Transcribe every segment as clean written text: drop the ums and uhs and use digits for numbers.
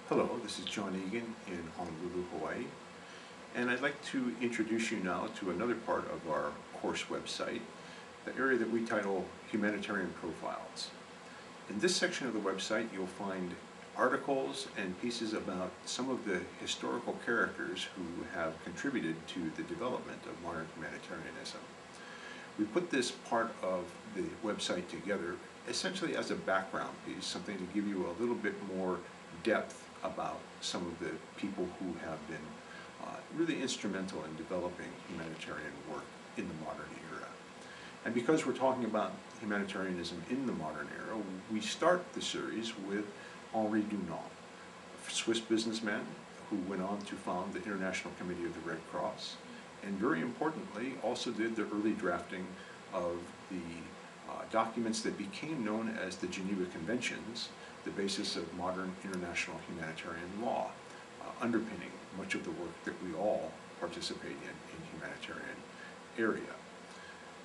Hello, this is John Egan in Honolulu, Hawaii, and I'd like to introduce you now to another part of our course website, the area that we title Humanitarian Profiles. In this section of the website, you'll find articles and pieces about some of the historical characters who have contributed to the development of modern humanitarianism. We put this part of the website together essentially as a background piece, something to give you a little bit more depth about some of the people who have been really instrumental in developing humanitarian work in the modern era. And because we're talking about humanitarianism in the modern era, we start the series with Henri Dunant, a Swiss businessman who went on to found the International Committee of the Red Cross, and very importantly also did the early drafting of the documents that became known as the Geneva Conventions, the basis of modern international humanitarian law, underpinning much of the work that we all participate in humanitarian area.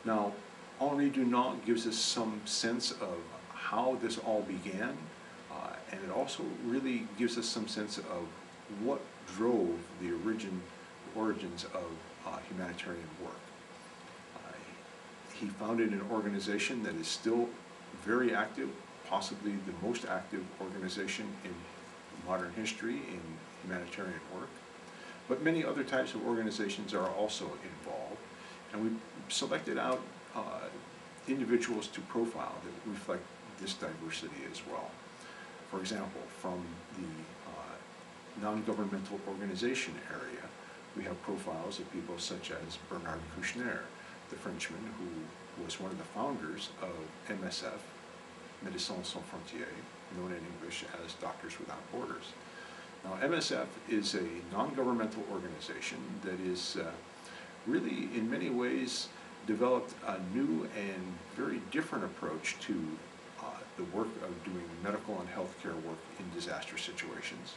Now, Henri Dunant gives us some sense of how this all began, and it also really gives us some sense of what drove the origins of humanitarian work. He founded an organization that is still very active, possibly the most active organization in modern history in humanitarian work. But many other types of organizations are also involved, and we selected out individuals to profile that reflect this diversity as well. For example, from the non-governmental organization area, we have profiles of people such as Bernard Kouchner, the Frenchman who was one of the founders of MSF, Médecins Sans Frontières, known in English as Doctors Without Borders. Now, MSF is a non-governmental organization that is really, in many ways, developed a new and very different approach to the work of doing medical and healthcare work in disaster situations.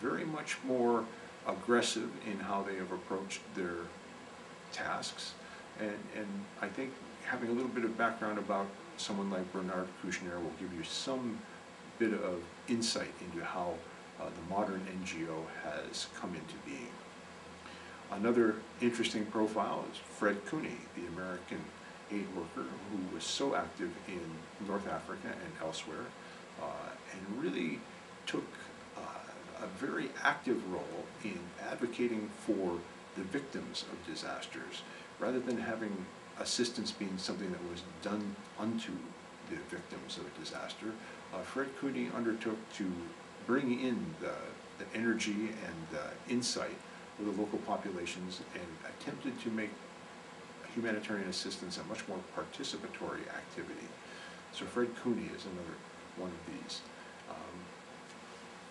Very much more aggressive in how they have approached their tasks. And I think having a little bit of background about someone like Bernard Kouchner will give you some bit of insight into how the modern NGO has come into being. Another interesting profile is Fred Cooney, the American aid worker who was so active in North Africa and elsewhere, and really took a very active role in advocating for the victims of disasters, rather than having assistance being something that was done unto the victims of a disaster. Fred Cooney undertook to bring in the energy and the insight of the local populations and attempted to make humanitarian assistance a much more participatory activity. So Fred Cooney is another one of these.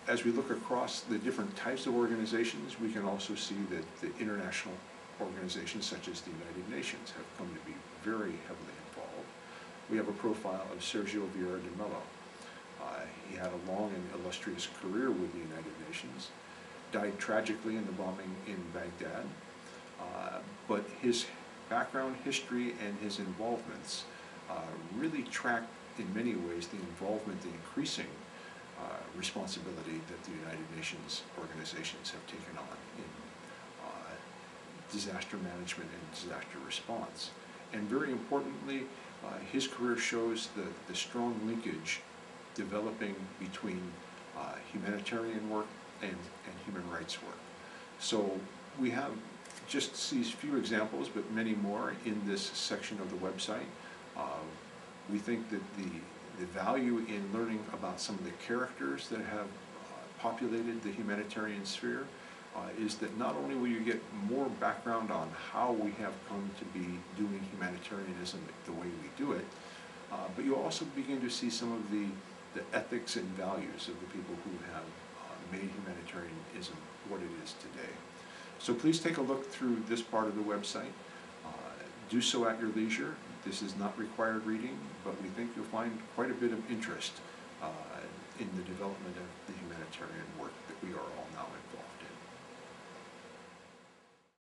As we look across the different types of organizations, we can also see that the international organizations such as the United Nations have come to be very heavily involved. We have a profile of Sergio Vieira de Mello. He had a long and illustrious career with the United Nations, died tragically in the bombing in Baghdad, but his background, history, and his involvements really track in many ways the involvement, the increasing responsibility that the United Nations organizations have taken on in disaster management and disaster response. And very importantly, his career shows the strong linkage developing between humanitarian work and human rights work. So we have just these few examples, but many more in this section of the website. We think that the value in learning about some of the characters that have populated the humanitarian sphere is that not only will you get more background on how we have come to be doing humanitarianism the way we do it, but you'll also begin to see some of the ethics and values of the people who have made humanitarianism what it is today. So please take a look through this part of the website. Do so at your leisure. This is not required reading, but we think you'll find quite a bit of interest in the development of the humanitarian work that we are all now involved in.